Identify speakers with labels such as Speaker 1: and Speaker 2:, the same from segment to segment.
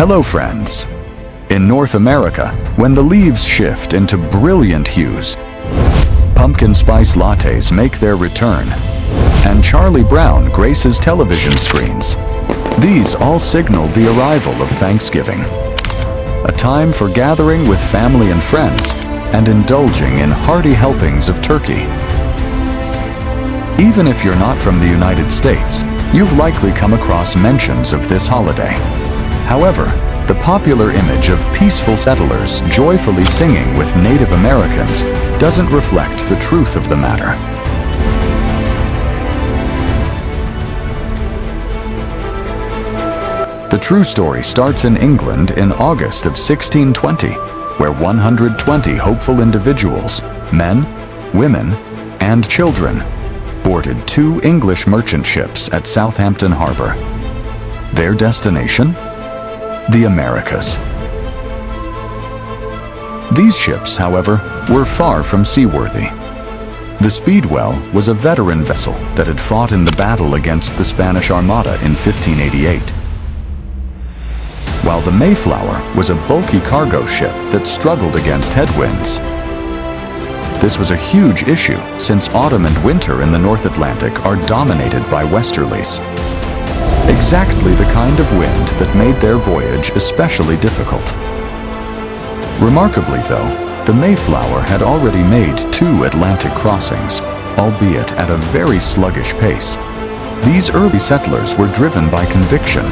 Speaker 1: Hello friends! In North America, when the leaves shift into brilliant hues, pumpkin spice lattes make their return, and Charlie Brown graces television screens. These all signal the arrival of Thanksgiving, a time for gathering with family and friends and indulging in hearty helpings of turkey. Even if you're not from the United States, you've likely come across mentions of this holiday. However, the popular image of peaceful settlers joyfully singing with Native Americans doesn't reflect the truth of the matter. The true story starts in England in August of 1620, where 120 hopeful individuals, men, women, and children, boarded 2 English merchant ships at Southampton Harbor. Their destination? The Americas. These ships, however, were far from seaworthy. The Speedwell was a veteran vessel that had fought in the battle against the Spanish Armada in 1588, while the Mayflower was a bulky cargo ship that struggled against headwinds. This was a huge issue since autumn and winter in the North Atlantic are dominated by westerlies. Exactly the kind of wind that made their voyage especially difficult. Remarkably though, the Mayflower had already made 2 Atlantic crossings, albeit at a very sluggish pace. These early settlers were driven by conviction.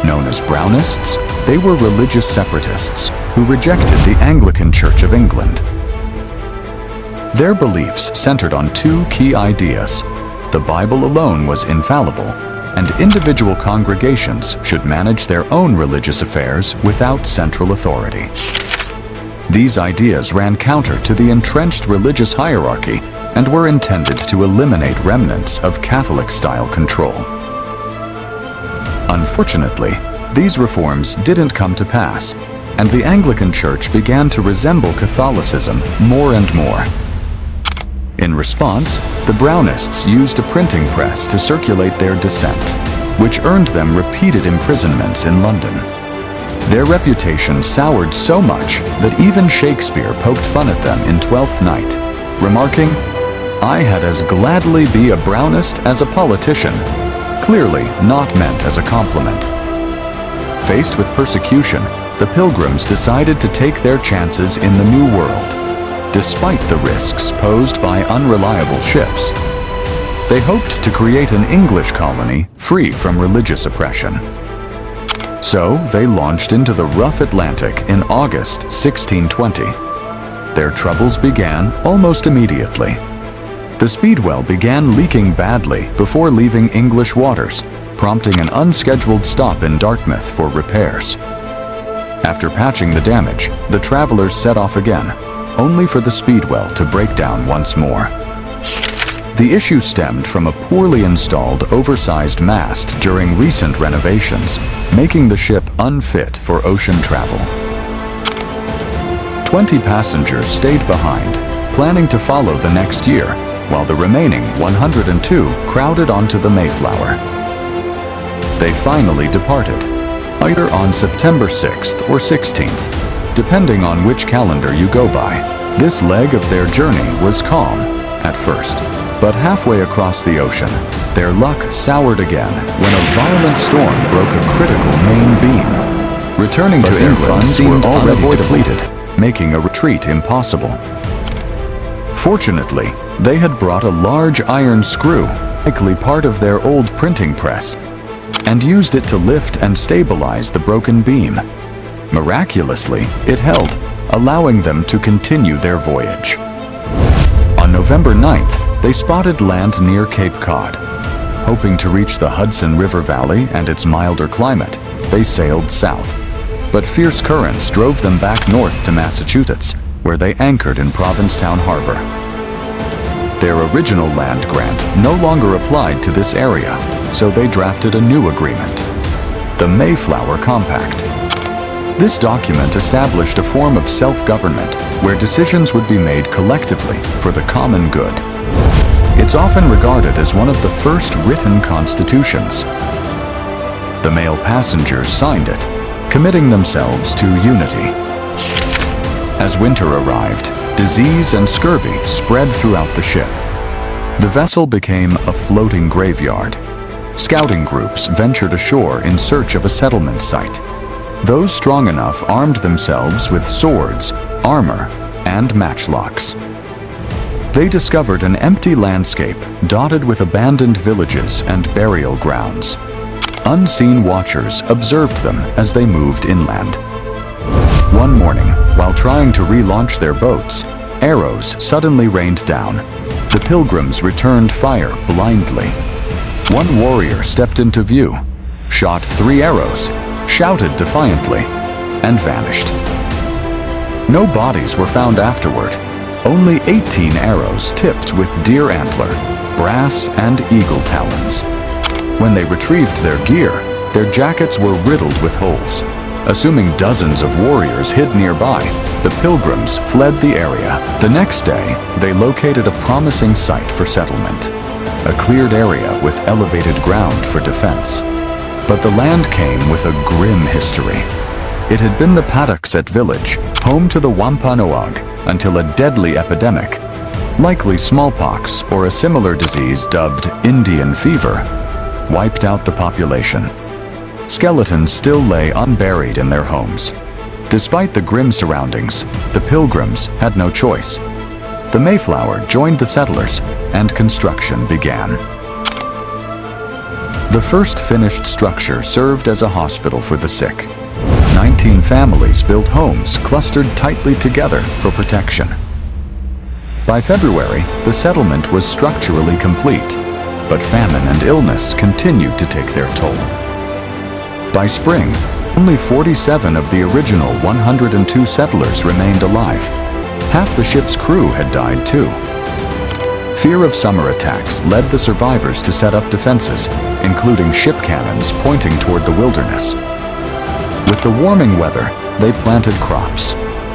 Speaker 1: Known as Brownists, they were religious separatists who rejected the Anglican Church of England. Their beliefs centered on 2 key ideas. The Bible alone was infallible, and individual congregations should manage their own religious affairs without central authority. These ideas ran counter to the entrenched religious hierarchy and were intended to eliminate remnants of Catholic-style control. Unfortunately, these reforms didn't come to pass, and the Anglican Church began to resemble Catholicism more and more. In response, the Brownists used a printing press to circulate their dissent, which earned them repeated imprisonments in London. Their reputation soured so much that even Shakespeare poked fun at them in Twelfth Night, remarking, "I had as gladly be a Brownist as a politician," clearly not meant as a compliment. Faced with persecution, the Pilgrims decided to take their chances in the New World, despite the risks posed by unreliable ships. They hoped to create an English colony free from religious oppression. So they launched into the rough Atlantic in August 1620. Their troubles began almost immediately. The Speedwell began leaking badly before leaving English waters, prompting an unscheduled stop in Dartmouth for repairs. After patching the damage, the travelers set off again, only for the Speedwell to break down once more. The issue stemmed from a poorly installed, oversized mast during recent renovations, making the ship unfit for ocean travel. 20 passengers stayed behind, planning to follow the next year, while the remaining 102 crowded onto the Mayflower. They finally departed, either on September 6th or 16th, depending on which calendar you go by. This leg of their journey was calm at first, but halfway across the ocean, their luck soured again when a violent storm broke a critical main beam. Returning to England seemed already depleted, making a retreat impossible. Fortunately, they had brought a large iron screw, likely part of their old printing press, and used it to lift and stabilize the broken beam. Miraculously, it held, allowing them to continue their voyage. On November 9th, they spotted land near Cape Cod. Hoping to reach the Hudson River Valley and its milder climate, they sailed south. But fierce currents drove them back north to Massachusetts, where they anchored in Provincetown Harbor. Their original land grant no longer applied to this area, so they drafted a new agreement, the Mayflower Compact. This document established a form of self-government where decisions would be made collectively for the common good. It's often regarded as one of the first written constitutions. The male passengers signed it, committing themselves to unity. As winter arrived, disease and scurvy spread throughout the ship. The vessel became a floating graveyard. Scouting groups ventured ashore in search of a settlement site. Those strong enough armed themselves with swords, armor, and matchlocks. They discovered an empty landscape dotted with abandoned villages and burial grounds. Unseen watchers observed them as they moved inland. One morning, while trying to relaunch their boats, arrows suddenly rained down. The Pilgrims returned fire blindly. One warrior stepped into view, shot 3 arrows, shouted defiantly, and vanished. No bodies were found afterward, only 18 arrows tipped with deer antler, brass, and eagle talons. When they retrieved their gear, their jackets were riddled with holes. Assuming dozens of warriors hid nearby, the Pilgrims fled the area. The next day, they located a promising site for settlement, a cleared area with elevated ground for defense. But the land came with a grim history. It had been the Patuxet village, home to the Wampanoag, until a deadly epidemic, likely smallpox or a similar disease dubbed Indian fever, wiped out the population. Skeletons still lay unburied in their homes. Despite the grim surroundings, the Pilgrims had no choice. The Mayflower joined the settlers, and construction began. The first finished structure served as a hospital for the sick. 19 families built homes clustered tightly together for protection. By February, the settlement was structurally complete, but famine and illness continued to take their toll. By spring, only 47 of the original 102 settlers remained alive. Half the ship's crew had died too. Fear of summer attacks led the survivors to set up defenses, including ship cannons pointing toward the wilderness. With the warming weather, they planted crops,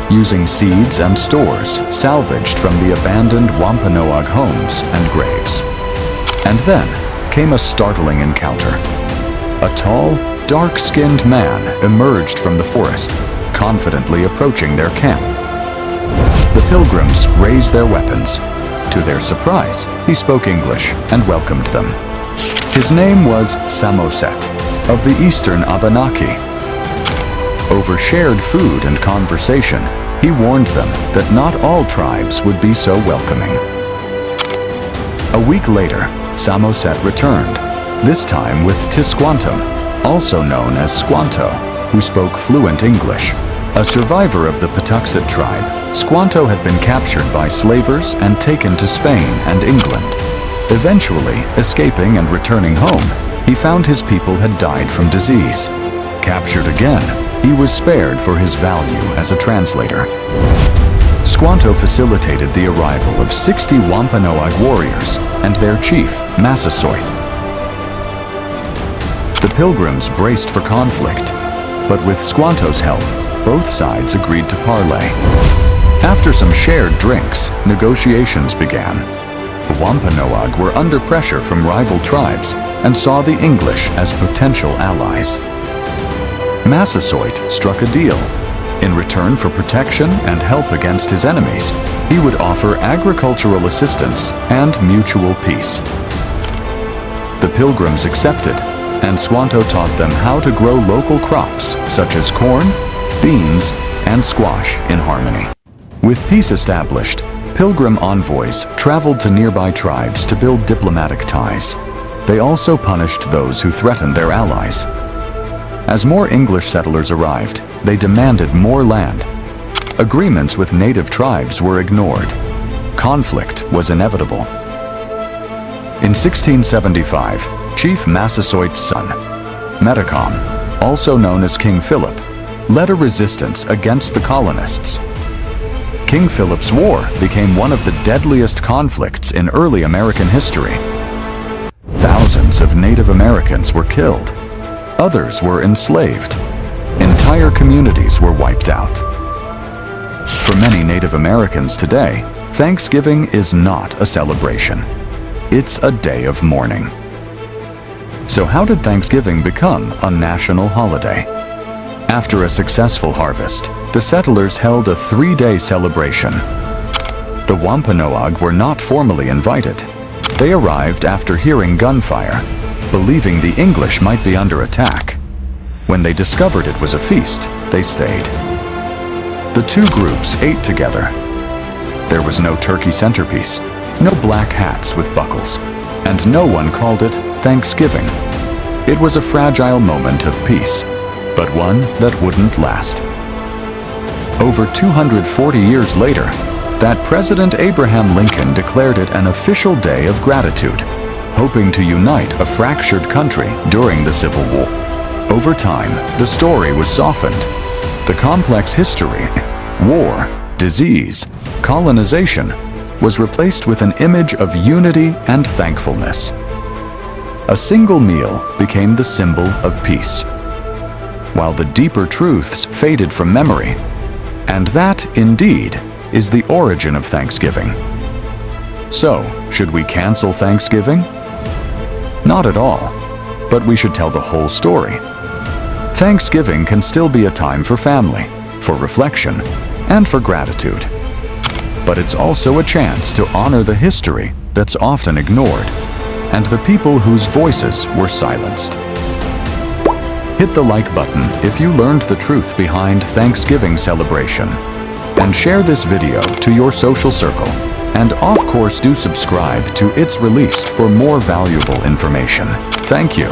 Speaker 1: using seeds and stores salvaged from the abandoned Wampanoag homes and graves. And then came a startling encounter. A tall, dark-skinned man emerged from the forest, confidently approaching their camp. The Pilgrims raised their weapons. To their surprise, he spoke English and welcomed them. His name was Samoset, of the eastern Abenaki. Over shared food and conversation, he warned them that not all tribes would be so welcoming. A week later, Samoset returned, this time with Tisquantum, also known as Squanto, who spoke fluent English. A survivor of the Patuxet tribe, Squanto had been captured by slavers and taken to Spain and England. Eventually, escaping and returning home, he found his people had died from disease. Captured again, he was spared for his value as a translator. Squanto facilitated the arrival of 60 Wampanoag warriors and their chief, Massasoit. The Pilgrims braced for conflict, but with Squanto's help, both sides agreed to parley. After some shared drinks, negotiations began. The Wampanoag were under pressure from rival tribes and saw the English as potential allies. Massasoit struck a deal. In return for protection and help against his enemies, he would offer agricultural assistance and mutual peace. The Pilgrims accepted, and Squanto taught them how to grow local crops such as corn, beans, and squash in harmony. With peace established, Pilgrim envoys traveled to nearby tribes to build diplomatic ties. They also punished those who threatened their allies. As more English settlers arrived, they demanded more land. Agreements with native tribes were ignored. Conflict was inevitable. In 1675, Chief Massasoit's son, Metacom, also known as King Philip, led a resistance against the colonists. King Philip's War became one of the deadliest conflicts in early American history. Thousands of Native Americans were killed. Others were enslaved. Entire communities were wiped out. For many Native Americans today, Thanksgiving is not a celebration. It's a day of mourning. So how did Thanksgiving become a national holiday? After a successful harvest, the settlers held a 3-day celebration. The Wampanoag were not formally invited. They arrived after hearing gunfire, believing the English might be under attack. When they discovered it was a feast, they stayed. The two groups ate together. There was no turkey centerpiece, no black hats with buckles, and no one called it Thanksgiving. It was a fragile moment of peace, but one that wouldn't last. Over 240 years later, that President Abraham Lincoln declared it an official day of gratitude, hoping to unite a fractured country during the Civil War. Over time, the story was softened. The complex history, war, disease, colonization, was replaced with an image of unity and thankfulness. A single meal became the symbol of peace, while the deeper truths faded from memory. And that, indeed, is the origin of Thanksgiving. So, should we cancel Thanksgiving? Not at all, but we should tell the whole story. Thanksgiving can still be a time for family, for reflection, and for gratitude. But it's also a chance to honor the history that's often ignored, and the people whose voices were silenced. Hit the like button if you learned the truth behind Thanksgiving celebration, and share this video to your social circle, and of course do subscribe to It's Released for more valuable information. Thank you.